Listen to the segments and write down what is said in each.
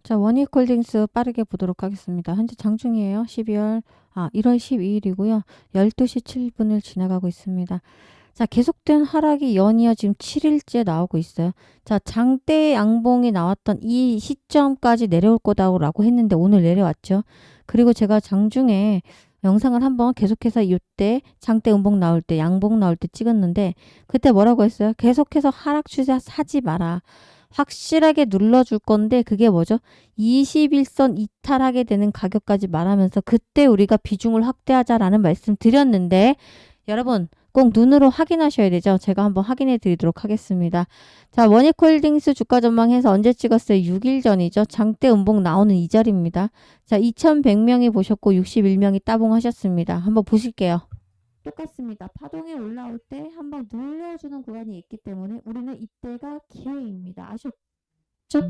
자, 원익홀딩스 빠르게 보도록 하겠습니다. 현재 장중이에요. 1월 12일이고요. 12시 7분을 지나가고 있습니다. 자, 계속된 하락이 연이어 지금 7일째 나오고 있어요. 자, 장대 양봉이 나왔던 이 시점까지 내려올 거다라고 했는데 오늘 내려왔죠. 그리고 제가 장중에 영상을 한번 계속해서 이때 장대 음봉 나올 때, 양봉 나올 때 찍었는데 그때 뭐라고 했어요? 계속해서 하락 추세 하지 마라. 확실하게 눌러줄 건데 그게 뭐죠? 21선 이탈하게 되는 가격까지 말하면서 그때 우리가 비중을 확대하자라는 말씀 드렸는데 여러분 꼭 눈으로 확인하셔야 되죠. 제가 한번 확인해 드리도록 하겠습니다. 자, 원익홀딩스 주가 전망해서 언제 찍었어요? 6일 전이죠. 장대 음봉 나오는 이 자리입니다. 자, 2100명이 보셨고 61명이 따봉하셨습니다. 한번 보실게요. 똑같습니다. 파동이 올라올 때 한번 눌러주는 구간이 있기 때문에 우리는 이때가 기회입니다. 아셨죠?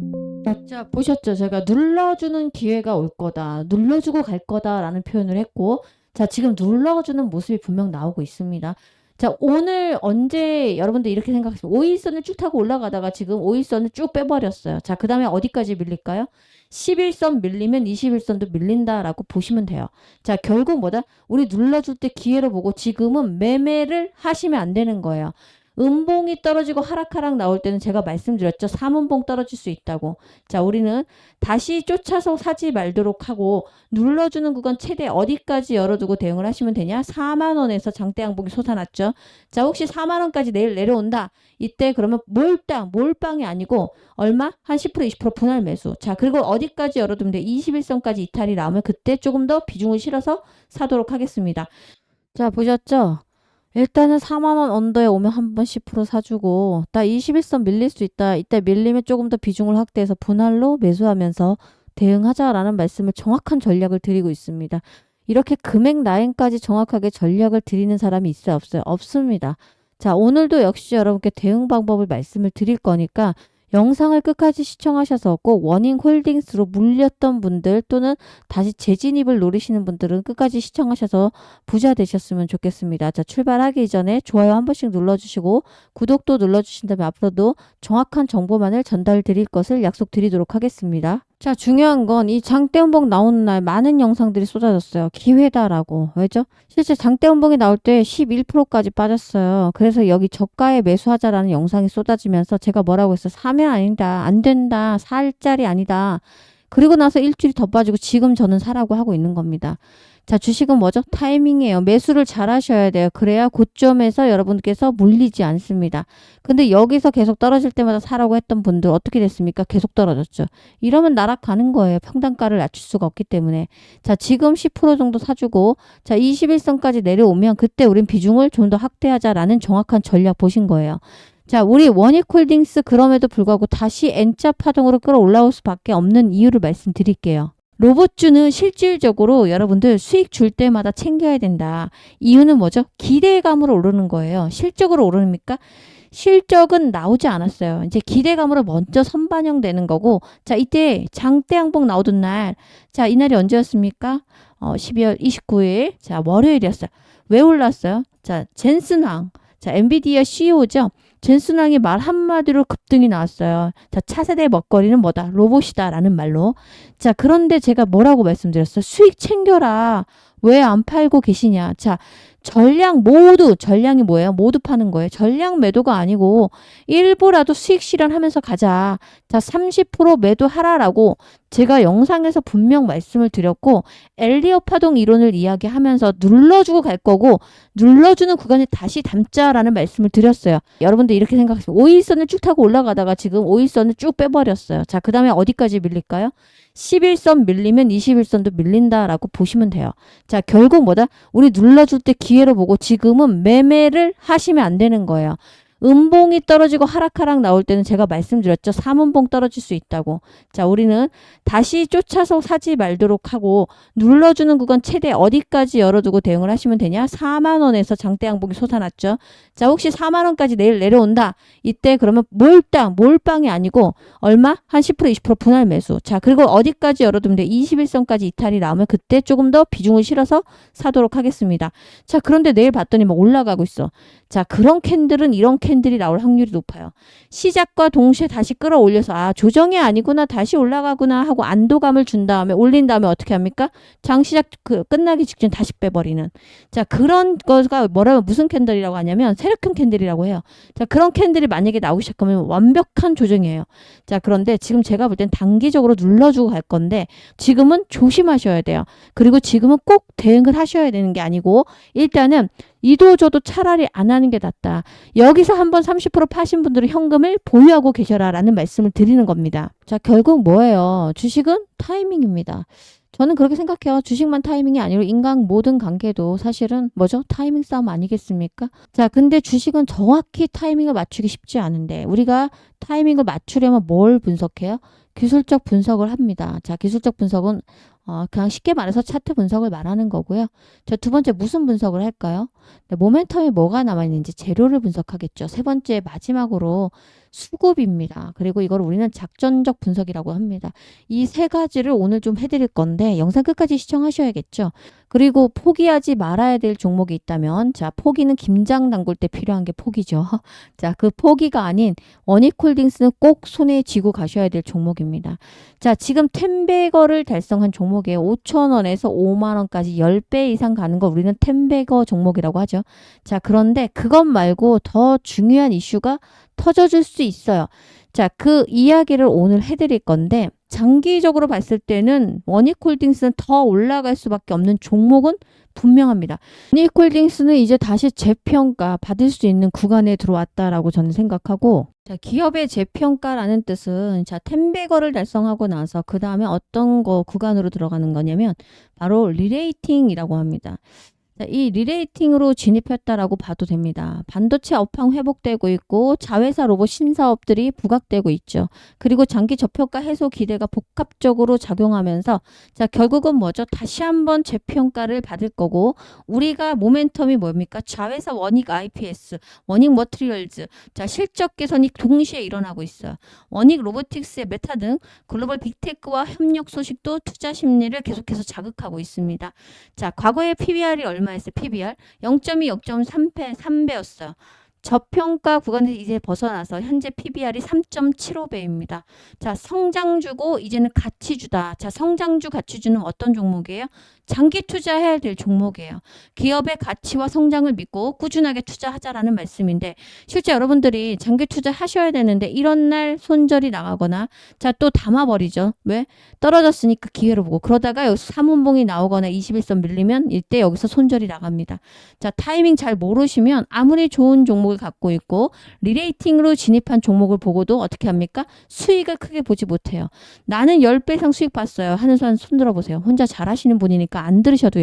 자, 보셨죠? 제가 눌러주는 기회가 올 거다. 눌러주고 갈 거다라는 표현을 했고 자, 지금 눌러주는 모습이 분명 나오고 있습니다. 자, 오늘 언제 여러분들 이렇게 생각하시면 5일선을 쭉 타고 올라가다가 지금 5일선을 쭉 빼버렸어요. 자, 그 다음에 어디까지 밀릴까요? 11선 밀리면 21선도 밀린다라고 보시면 돼요. 자, 결국 뭐다? 우리 눌러줄 때 기회로 보고 지금은 매매를 하시면 안 되는 거예요. 음봉이 떨어지고 하락하락 나올 때는 제가 말씀드렸죠. 3음봉 떨어질 수 있다고. 자, 우리는 다시 쫓아서 사지 말도록 하고 눌러주는 구간 최대 어디까지 열어두고 대응을 하시면 되냐? 4만원에서 장대 양봉이 솟아났죠. 자, 혹시 4만원까지 내일 내려온다. 이때 그러면 몰빵이 아니고 얼마? 한 10% 20% 분할 매수. 자, 그리고 어디까지 열어두면 돼? 21선까지 이탈이 나오면 그때 조금 더 비중을 실어서 사도록 하겠습니다. 자, 보셨죠? 일단은 4만원 언더에 오면 한번 10% 사주고 나 21선 밀릴 수 있다. 이때 밀리면 조금 더 비중을 확대해서 분할로 매수하면서 대응하자라는 말씀을 정확한 전략을 드리고 있습니다. 이렇게 금액 라인까지 정확하게 전략을 드리는 사람이 있어요? 없어요? 없습니다. 자, 오늘도 역시 여러분께 대응 방법을 말씀을 드릴 거니까 영상을 끝까지 시청하셔서 꼭 원익홀딩스로 물렸던 분들 또는 다시 재진입을 노리시는 분들은 끝까지 시청하셔서 부자 되셨으면 좋겠습니다. 자, 출발하기 전에 좋아요 한 번씩 눌러주시고 구독도 눌러주신다면 앞으로도 정확한 정보만을 전달 드릴 것을 약속드리도록 하겠습니다. 자, 중요한 건 이 장대음봉 나오는 날 많은 영상들이 쏟아졌어요. 기회다라고. 왜죠? 실제 장대음봉이 나올 때 11%까지 빠졌어요. 그래서 여기 저가에 매수하자라는 영상이 쏟아지면서 제가 뭐라고 했어요? 사면 아니다. 안 된다. 살 자리 아니다. 그리고 나서 일주일이 더 빠지고 지금 저는 사라고 하고 있는 겁니다. 자, 주식은 뭐죠? 타이밍이에요. 매수를 잘 하셔야 돼요. 그래야 고점에서 여러분께서 물리지 않습니다. 근데 여기서 계속 떨어질 때마다 사라고 했던 분들 어떻게 됐습니까? 계속 떨어졌죠. 이러면 날아가는 거예요. 평단가를 낮출 수가 없기 때문에. 자, 지금 10% 정도 사주고 자, 21선까지 내려오면 그때 우린 비중을 좀 더 확대하자라는 정확한 전략 보신 거예요. 자, 우리 원익홀딩스 그럼에도 불구하고 다시 N자 파동으로 끌어올라올 수밖에 없는 이유를 말씀드릴게요. 로봇주는 실질적으로 여러분들 수익 줄 때마다 챙겨야 된다. 이유는 뭐죠? 기대감으로 오르는 거예요. 실적으로 오릅니까? 실적은 나오지 않았어요. 이제 기대감으로 먼저 선반영되는 거고 자, 이때 장대 양봉 나오던 날 자, 이날이 언제였습니까? 12월 29일 자, 월요일이었어요. 왜 올랐어요? 자, 젠슨왕 자, 엔비디아 CEO죠. 젠슨왕이 말 한마디로 급등이 나왔어요. 자, 차세대 먹거리는 뭐다? 로봇이다 라는 말로. 자, 그런데 제가 뭐라고 말씀드렸어요? 수익 챙겨라. 왜 안 팔고 계시냐? 자, 전량이 뭐예요? 모두 파는 거예요. 전량 매도가 아니고 일부라도 수익 실현하면서 가자. 자, 30% 매도하라라고 제가 영상에서 분명 말씀을 드렸고 엘리엇 파동 이론을 이야기하면서 눌러주고 갈 거고 눌러주는 구간에 다시 담자라는 말씀을 드렸어요. 여러분들 이렇게 생각하시면 5일선을 쭉 타고 올라가다가 지금 5일선을 쭉 빼버렸어요. 자, 그 다음에 어디까지 밀릴까요? 11선 밀리면 21선도 밀린다라고 보시면 돼요. 자, 결국 뭐다? 우리 눌러줄 때 기회로 보고 지금은 매매를 하시면 안 되는 거예요. 음봉이 떨어지고 하락하락 나올 때는 제가 말씀드렸죠. 3음봉 떨어질 수 있다고. 자, 우리는 다시 쫓아서 사지 말도록 하고 눌러주는 구간 최대 어디까지 열어두고 대응을 하시면 되냐? 4만원에서 장대 양봉이 솟아났죠. 자, 혹시 4만원까지 내일 내려온다. 이때 그러면 몰빵이 아니고 얼마? 한 10% 20% 분할 매수. 자, 그리고 어디까지 열어두면 돼? 21선까지 이탈이 나오면 그때 조금 더 비중을 실어서 사도록 하겠습니다. 자, 그런데 내일 봤더니 막 올라가고 있어. 자, 그런 캔들은 이런 캔들 캔들이 나올 확률이 높아요. 시작과 동시에 다시 끌어올려서 아 조정이 아니구나 다시 올라가구나 하고 안도감을 준 다음에 올린 다음에 어떻게 합니까? 장 시작 끝나기 직전 다시 빼버리는 자 그런 거가 뭐라면 무슨 캔들이라고 하냐면 세력형 캔들이라고 해요. 자 그런 캔들이 만약에 나오기 시작하면 완벽한 조정이에요. 자 그런데 지금 제가 볼 땐 단기적으로 눌러주고 갈 건데 지금은 조심하셔야 돼요. 그리고 지금은 꼭 대응을 하셔야 되는 게 아니고 일단은 이도저도 차라리 안 하는 게 낫다. 여기서 한번 30% 파신 분들은 현금을 보유하고 계셔라 라는 말씀을 드리는 겁니다. 자 결국 뭐예요? 주식은 타이밍입니다. 저는 그렇게 생각해요. 주식만 타이밍이 아니라 인간 모든 관계도 사실은 뭐죠? 타이밍 싸움 아니겠습니까? 자, 근데 주식은 정확히 타이밍을 맞추기 쉽지 않은데 우리가 타이밍을 맞추려면 뭘 분석해요? 기술적 분석을 합니다. 자, 기술적 분석은 그냥 쉽게 말해서 차트 분석을 말하는 거고요. 자, 두 번째 무슨 분석을 할까요? 네, 모멘텀에 뭐가 남아있는지 재료를 분석하겠죠. 세 번째 마지막으로 수급입니다. 그리고 이걸 우리는 작전적 분석이라고 합니다. 이 세 가지를 오늘 좀 해드릴 건데 영상 끝까지 시청하셔야겠죠. 그리고 포기하지 말아야 될 종목이 있다면 자 포기는 김장 담글 때 필요한 게 포기죠. 자 그 포기가 아닌 원익홀딩스는 꼭 손에 쥐고 가셔야 될 종목입니다. 자 지금 10배거를 달성한 종목이에요. 5,000원에서 5만원까지 10배 이상 가는 거 우리는 10배거 종목이라고 하죠. 자 그런데 그것 말고 더 중요한 이슈가 터져줄 수 있어요. 자, 그 이야기를 오늘 해드릴 건데 장기적으로 봤을 때는 원익홀딩스는 더 올라갈 수밖에 없는 종목은 분명합니다. 원익홀딩스는 이제 다시 재평가 받을 수 있는 구간에 들어왔다라고 저는 생각하고 자, 기업의 재평가라는 뜻은 자, 10배거를 달성하고 나서 그 다음에 어떤 거 구간으로 들어가는 거냐면 바로 리레이팅이라고 합니다. 이 리레이팅으로 진입했다라고 봐도 됩니다. 반도체 업황 회복되고 있고 자회사 로봇 신사업들이 부각되고 있죠. 그리고 장기 저평가 해소 기대가 복합적으로 작용하면서 자 결국은 뭐죠? 다시 한번 재평가를 받을 거고 우리가 모멘텀이 뭡니까? 자회사 원익 IPS, 원익 머티리얼즈 자 실적 개선이 동시에 일어나고 있어요. 원익 로보틱스의 메타 등 글로벌 빅테크와 협력 소식도 투자 심리를 계속해서 자극하고 있습니다. 자 과거의 PBR이 얼마였어요? PBR 0.2, 0.3배, 3배였어요. 저평가 구간에서 이제 벗어나서 현재 PBR이 3.75배입니다. 자, 성장주고 이제는 가치주다. 자, 성장주, 가치주는 어떤 종목이에요? 장기 투자해야 될 종목이에요. 기업의 가치와 성장을 믿고 꾸준하게 투자하자라는 말씀인데 실제 여러분들이 장기 투자하셔야 되는데 이런 날 손절이 나가거나 자, 또 담아버리죠. 왜? 떨어졌으니까 기회를 보고 그러다가 여기서 3분봉이 나오거나 21선 밀리면 이때 여기서 손절이 나갑니다. 자, 타이밍 잘 모르시면 아무리 좋은 종목을 갖고 있고 리레이팅으로 진입한 종목을 보고도 어떻게 합니까? 수익을 크게 보지 못해요. 나는 10배 이상 수익 봤어요. 하는 사람 손 들어보세요. 혼자 잘하시는 분이니까 안 들으셔도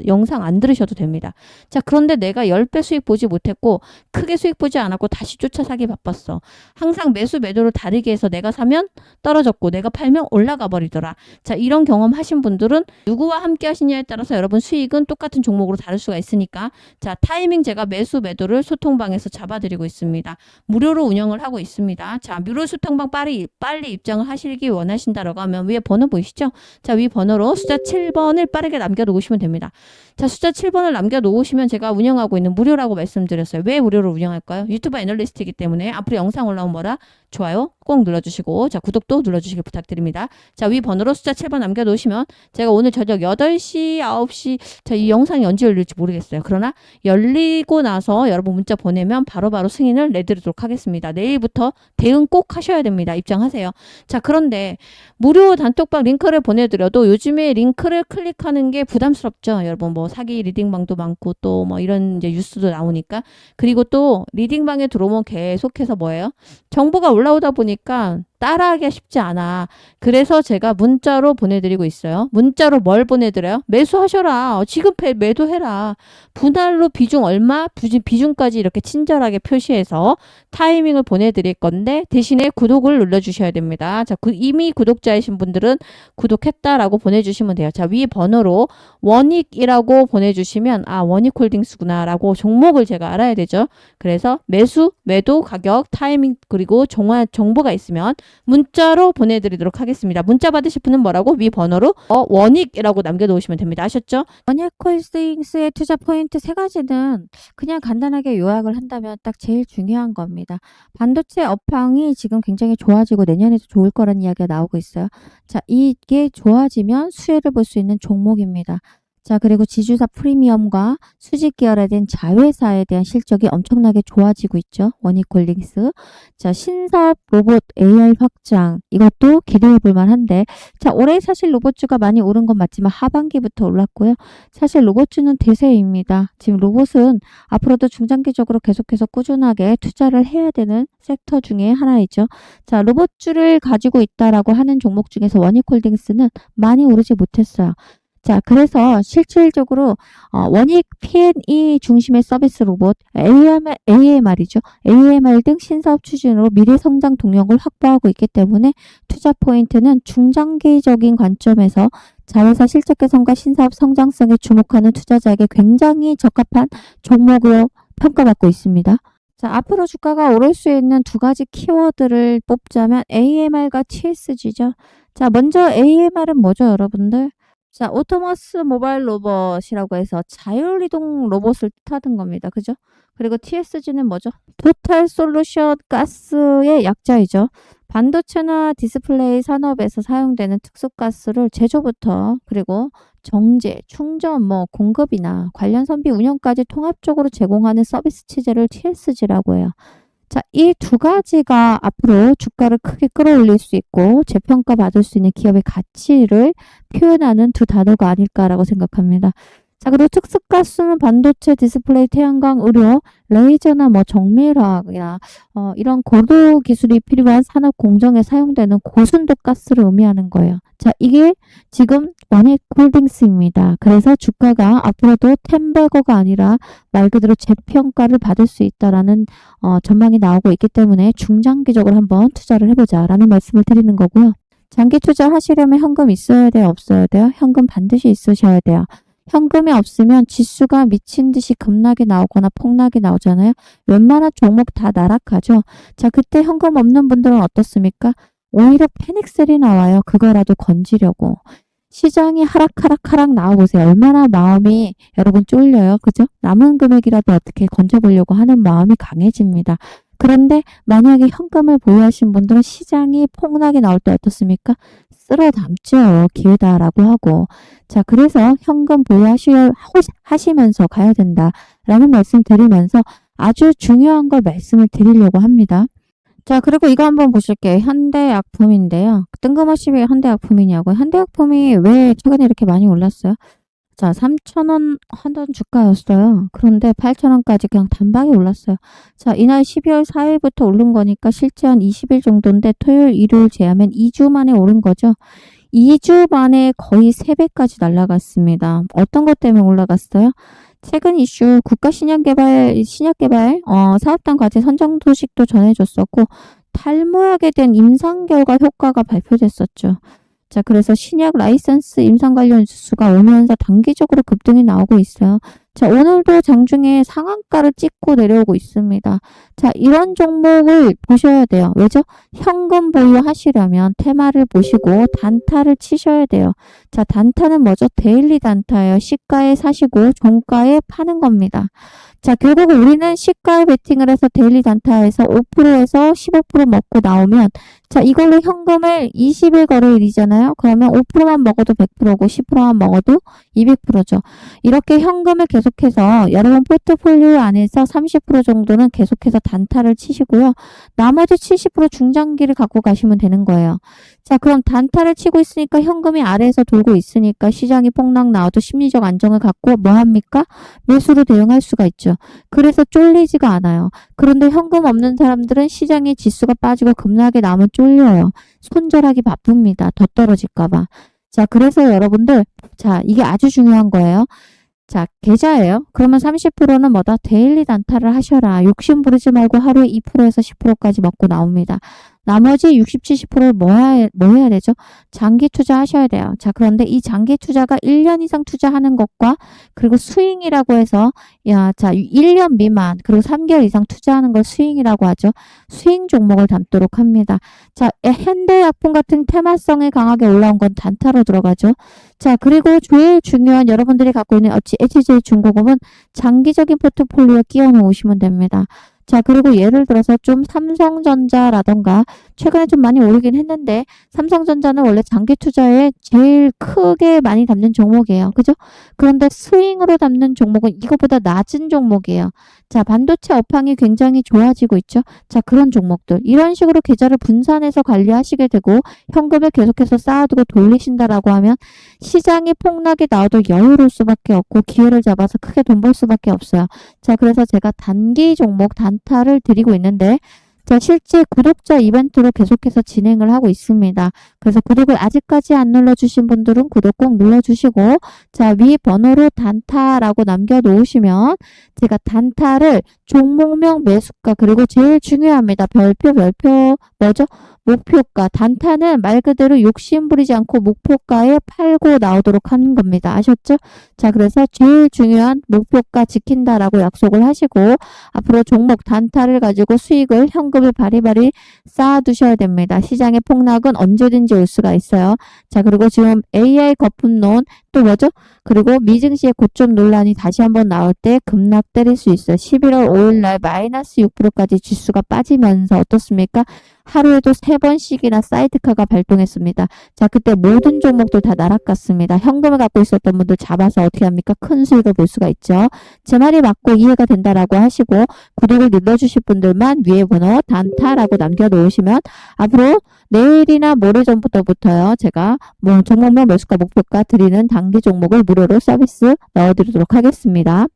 영상 안 들으셔도 됩니다. 자 그런데 내가 10배 수익 보지 못했고 크게 수익 보지 않았고 다시 쫓아 사기 바빴어. 항상 매수 매도를 다르게 해서 내가 사면 떨어졌고 내가 팔면 올라가 버리더라. 자 이런 경험 하신 분들은 누구와 함께 하시냐에 따라서 여러분 수익은 똑같은 종목으로 다를 수가 있으니까 자 타이밍 제가 매수 매도를 소통방에서 잡아드리고 있습니다. 무료로 운영을 하고 있습니다. 자 무료 소통방 빨리 입장을 하시기 원하신다라고 하면 위에 번호 보이시죠? 자 위 번호로 숫자 7번을 빠르게 남겨놓으시면 됩니다. 자 숫자 7번을 남겨놓으시면 제가 운영하고 있는 무료라고 말씀드렸어요. 왜 무료로 운영할까요? 유튜브 애널리스트이기 때문에 앞으로 영상 올라오면 뭐라? 좋아요 꼭 눌러주시고 자 구독도 눌러주시길 부탁드립니다. 자 위 번호로 숫자 7번 남겨놓으시면 제가 오늘 저녁 8시 9시 자 이 영상이 언제 열릴지 모르겠어요. 그러나 열리고 나서 여러분 문자 보내면 바로바로 승인을 내드리도록 하겠습니다. 내일부터 대응 꼭 하셔야 됩니다. 입장하세요. 자 그런데 무료 단톡방 링크를 보내드려도 요즘에 링크를 클릭하는 게 부담스럽죠. 여러분 뭐 사기 리딩방도 많고 또 뭐 이런 이제 뉴스도 나오니까 그리고 또 리딩방에 들어오면 계속해서 뭐예요? 정보가 올라오다 보니까 따라하기가 쉽지 않아. 그래서 제가 문자로 보내드리고 있어요. 문자로 뭘 보내드려요? 매수하셔라. 지금 매도해라. 분할로 비중 얼마? 비중까지 이렇게 친절하게 표시해서 타이밍을 보내드릴 건데 대신에 구독을 눌러주셔야 됩니다. 자, 이미 구독자이신 분들은 구독했다라고 보내주시면 돼요. 자, 위 번호로 원익이라고 보내주시면 아 원익홀딩스구나 라고 종목을 제가 알아야 되죠. 그래서 매수, 매도, 가격, 타이밍 그리고 정보가 있으면 문자로 보내드리도록 하겠습니다. 문자 받으실 분은 뭐라고? 위 번호로 원익이라고 남겨놓으시면 됩니다. 아셨죠? 원익홀딩스의 투자 포인트 세 가지는 그냥 간단하게 요약을 한다면 딱 제일 중요한 겁니다. 반도체 업황이 지금 굉장히 좋아지고 내년에도 좋을 거라는 이야기가 나오고 있어요. 자, 이게 좋아지면 수혜를 볼 수 있는 종목입니다. 자, 그리고 지주사 프리미엄과 수직 계열화된 자회사에 대한 실적이 엄청나게 좋아지고 있죠. 원익홀딩스. 자, 신사업 로봇 AI 확장. 이것도 기대해 볼 만한데, 자, 올해 사실 로봇주가 많이 오른 건 맞지만 하반기부터 올랐고요. 사실 로봇주는 대세입니다. 지금 로봇은 앞으로도 중장기적으로 계속해서 꾸준하게 투자를 해야 되는 섹터 중에 하나이죠. 자, 로봇주를 가지고 있다라고 하는 종목 중에서 원익홀딩스는 많이 오르지 못했어요. 자, 그래서 실질적으로 원익 P&E 중심의 서비스 로봇, AMR이죠. AMR 등 신사업 추진으로 미래 성장 동력을 확보하고 있기 때문에 투자 포인트는 중장기적인 관점에서 자회사 실적 개선과 신사업 성장성에 주목하는 투자자에게 굉장히 적합한 종목으로 평가받고 있습니다. 자, 앞으로 주가가 오를 수 있는 두 가지 키워드를 뽑자면 AMR과 TSG죠. 자, 먼저 AMR은 뭐죠, 여러분들? 자, 오토머스 모바일 로봇이라고 해서 자율이동 로봇을 뜻하는 겁니다. 그죠? 그리고 TSG는 뭐죠? 토탈 솔루션 가스의 약자이죠. 반도체나 디스플레이 산업에서 사용되는 특수가스를 제조부터 그리고 정제, 충전, 공급이나 관련 선비 운영까지 통합적으로 제공하는 서비스 체제를 TSG라고 해요. 자, 이 두 가지가 앞으로 주가를 크게 끌어올릴 수 있고 재평가 받을 수 있는 기업의 가치를 표현하는 두 단어가 아닐까라고 생각합니다. 자, 그리고 특수가스는 반도체, 디스플레이, 태양광, 의료, 레이저나 정밀화학이나 이런 고도 기술이 필요한 산업 공정에 사용되는 고순도 가스를 의미하는 거예요. 자, 이게 지금 원익홀딩스입니다. 그래서 주가가 앞으로도 템베거가 아니라 말 그대로 재평가를 받을 수 있다라는 전망이 나오고 있기 때문에 중장기적으로 한번 투자를 해보자라는 말씀을 드리는 거고요. 장기 투자 하시려면 현금 있어야 돼요? 없어야 돼요? 현금 반드시 있으셔야 돼요. 현금이 없으면 지수가 미친 듯이 급락이 나오거나 폭락이 나오잖아요. 웬만한 종목 다 나락하죠. 자, 그때 현금 없는 분들은 어떻습니까? 오히려 패닉셀이 나와요. 그거라도 건지려고. 시장이 하락 나와보세요. 얼마나 마음이 여러분 쫄려요. 그죠? 남은 금액이라도 어떻게 건져보려고 하는 마음이 강해집니다. 그런데 만약에 현금을 보유하신 분들은 시장이 폭락이 나올 때 어떻습니까? 쓸어 담죠. 기회다라고 하고. 자, 그래서 현금 보유하시면서 가야 된다라는 말씀 드리면서 아주 중요한 걸 말씀을 드리려고 합니다. 자, 그리고 이거 한번 보실게요. 현대약품인데요. 뜬금없이 왜 현대약품이냐고요. 현대약품이 왜 최근에 이렇게 많이 올랐어요? 자, 3,000원 하던 주가였어요. 그런데 8,000원까지 그냥 단박에 올랐어요. 자, 이날 12월 4일부터 오른 거니까 실제 한 20일 정도인데 토요일, 일요일 제하면 2주 만에 오른 거죠. 2주 만에 거의 3배까지 날아갔습니다. 어떤 것 때문에 올라갔어요? 최근 이슈 국가 신약개발 사업단 과제 선정 소식도 전해줬었고 탈모약에 대한 임상 결과 효과가 발표됐었죠. 자, 그래서 신약 라이선스 임상 관련 뉴스가 오면서 단기적으로 급등이 나오고 있어요. 자, 오늘도 장중에 상한가를 찍고 내려오고 있습니다. 자, 이런 종목을 보셔야 돼요. 왜죠? 현금 보유하시려면 테마를 보시고 단타를 치셔야 돼요. 자, 단타는 뭐죠? 데일리 단타예요. 시가에 사시고 종가에 파는 겁니다. 자, 결국 우리는 시가에 베팅을 해서 데일리 단타에서 5%에서 15% 먹고 나오면 자, 이걸로 현금을 20일 거래일이잖아요. 그러면 5%만 먹어도 100%고 10%만 먹어도 200%죠. 이렇게 현금을 계속해서 여러분 포트폴리오 안에서 30% 정도는 계속해서 단타를 치시고요. 나머지 70% 중장기를 갖고 가시면 되는 거예요. 자, 그럼 단타를 치고 있으니까 현금이 아래에서 돌고 있으니까 시장이 폭락 나와도 심리적 안정을 갖고 뭐 합니까? 매수로 대응할 수가 있죠. 그래서 쫄리지가 않아요. 그런데 현금 없는 사람들은 시장의 지수가 빠지고 급락이 나오면 쫄려요. 손절하기 바쁩니다. 더 떨어질까봐. 자, 그래서 여러분들, 자, 이게 아주 중요한 거예요. 자, 계좌예요. 그러면 30%는 뭐다? 데일리 단타를 하셔라. 욕심 부리지 말고 하루에 2%에서 10%까지 먹고 나옵니다. 나머지 60, 70%를 뭐 해야 되죠? 장기 투자하셔야 돼요. 자, 그런데 이 장기 투자가 1년 이상 투자하는 것과 그리고 스윙이라고 해서 자, 1년 미만 그리고 3개월 이상 투자하는 걸 스윙이라고 하죠. 스윙 종목을 담도록 합니다. 자, 현대약품 같은 테마성이 강하게 올라온 건 단타로 들어가죠. 자, 그리고 제일 중요한 여러분들이 갖고 있는 HJ중공업은 장기적인 포트폴리오에 끼워 놓으시면 됩니다. 자, 그리고 예를 들어서 좀 삼성전자라던가 최근에 좀 많이 오르긴 했는데 삼성전자는 원래 장기 투자에 제일 크게 많이 담는 종목이에요. 그죠? 그런데 스윙으로 담는 종목은 이거보다 낮은 종목이에요. 자, 반도체 업황이 굉장히 좋아지고 있죠. 자, 그런 종목들. 이런 식으로 계좌를 분산해서 관리하시게 되고 현금을 계속해서 쌓아두고 돌리신다라고 하면 시장이 폭락이 나와도 여유로울 수밖에 없고 기회를 잡아서 크게 돈 벌 수밖에 없어요. 자, 그래서 제가 단기 종목 단타를 드리고 있는데 자, 실제 구독자 이벤트로 계속해서 진행을 하고 있습니다. 그래서 구독을 아직까지 안 눌러주신 분들은 구독 꼭 눌러주시고 자, 위 번호로 단타라고 남겨놓으시면 제가 단타를 종목명 매수가 그리고 제일 중요합니다. 별표 뭐죠? 목표가. 단타는 말 그대로 욕심 부리지 않고 목표가에 팔고 나오도록 하는 겁니다. 아셨죠? 자, 그래서 제일 중요한 목표가 지킨다라고 약속을 하시고 앞으로 종목 단타를 가지고 수익을 현금을 바리바리 쌓아두셔야 됩니다. 시장의 폭락은 언제든지 올 수가 있어요. 자, 그리고 지금 AI 거품론 또 뭐죠? 그리고 미증시의 고점 논란이 다시 한번 나올 때 급락 때릴 수 있어요. 11월 5일 날 마이너스 6%까지 지수가 빠지면서 어떻습니까? 하루에도 3번씩이나 사이드카가 발동했습니다. 자, 그때 모든 종목들 다 날아갔습니다. 현금을 갖고 있었던 분들 잡아서 어떻게 합니까? 큰 수익을 볼 수가 있죠. 제 말이 맞고 이해가 된다라고 하시고 구독을 눌러주실 분들만 위에 번호 단타라고 남겨놓으시면 앞으로 내일이나 모레 전부터요. 제가 종목명 매수가 목표가 드리는 단기 종목을 무료로 서비스 넣어드리도록 하겠습니다.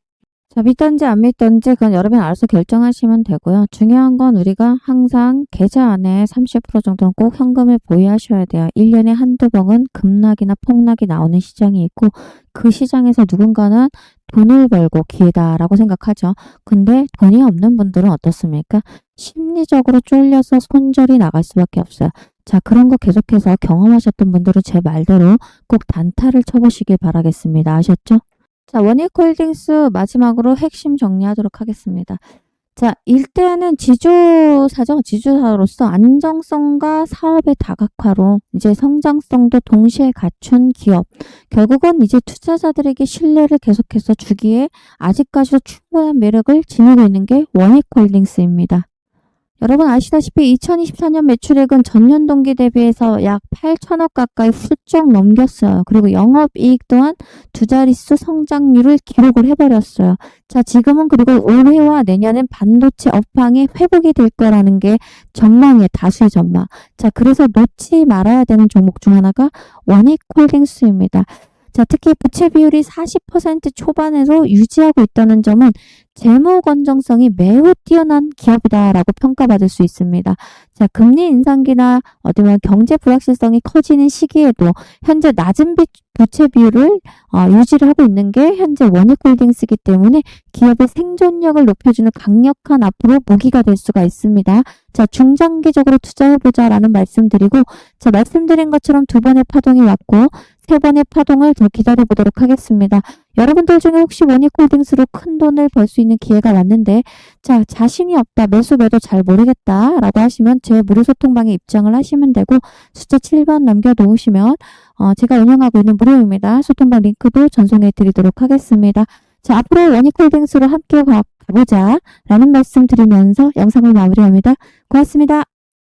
자, 믿던지 안 믿던지 그건 여러분이 알아서 결정하시면 되고요. 중요한 건 우리가 항상 계좌 안에 30% 정도는 꼭 현금을 보유하셔야 돼요. 1년에 한두 번은 급락이나 폭락이 나오는 시장이 있고 그 시장에서 누군가는 돈을 벌고 기회다라고 생각하죠. 근데 돈이 없는 분들은 어떻습니까? 심리적으로 쫄려서 손절이 나갈 수밖에 없어요. 자, 그런 거 계속해서 경험하셨던 분들은 제 말대로 꼭 단타를 쳐보시길 바라겠습니다. 아셨죠? 자, 원익홀딩스 마지막으로 핵심 정리하도록 하겠습니다. 자, 일단은 지주사죠. 지주사로서 안정성과 사업의 다각화로 이제 성장성도 동시에 갖춘 기업. 결국은 이제 투자자들에게 신뢰를 계속해서 주기에 아직까지도 충분한 매력을 지니고 있는 게 원익홀딩스입니다. 여러분 아시다시피 2024년 매출액은 전년 동기 대비해서 약 8천억 가까이 훌쩍 넘겼어요. 그리고 영업이익 또한 두 자릿수 성장률을 기록을 해버렸어요. 자, 지금은 그리고 올해와 내년엔 반도체 업황이 회복이 될 거라는 게 전망이에요. 다수의 전망. 자, 그래서 놓지 말아야 되는 종목 중 하나가 원익홀딩스입니다. 자, 특히 부채 비율이 40% 초반에서 유지하고 있다는 점은 재무 건전성이 매우 뛰어난 기업이다라고 평가받을 수 있습니다. 자, 금리 인상기나 어디 보면 경제 불확실성이 커지는 시기에도 현재 낮은 부채 비율을 유지를 하고 있는 게 현재 원익홀딩스이기 때문에 기업의 생존력을 높여주는 강력한 앞으로 무기가 될 수가 있습니다. 자, 중장기적으로 투자해보자라는 말씀드리고 자, 말씀드린 것처럼 2번의 파동이 왔고 3번의 파동을 더 기다려보도록 하겠습니다. 여러분들 중에 혹시 원익홀딩스로 큰 돈을 벌 수 있는 기회가 왔는데 자, 자신이 없다, 매수 매도 잘 모르겠다라고 하시면 제 무료 소통방에 입장을 하시면 되고 숫자 7번 남겨놓으시면 제가 운영하고 있는 무료입니다. 소통방 링크도 전송해 드리도록 하겠습니다. 자, 앞으로 원익홀딩스로 함께 가보자 라는 말씀 드리면서 영상을 마무리합니다. 고맙습니다.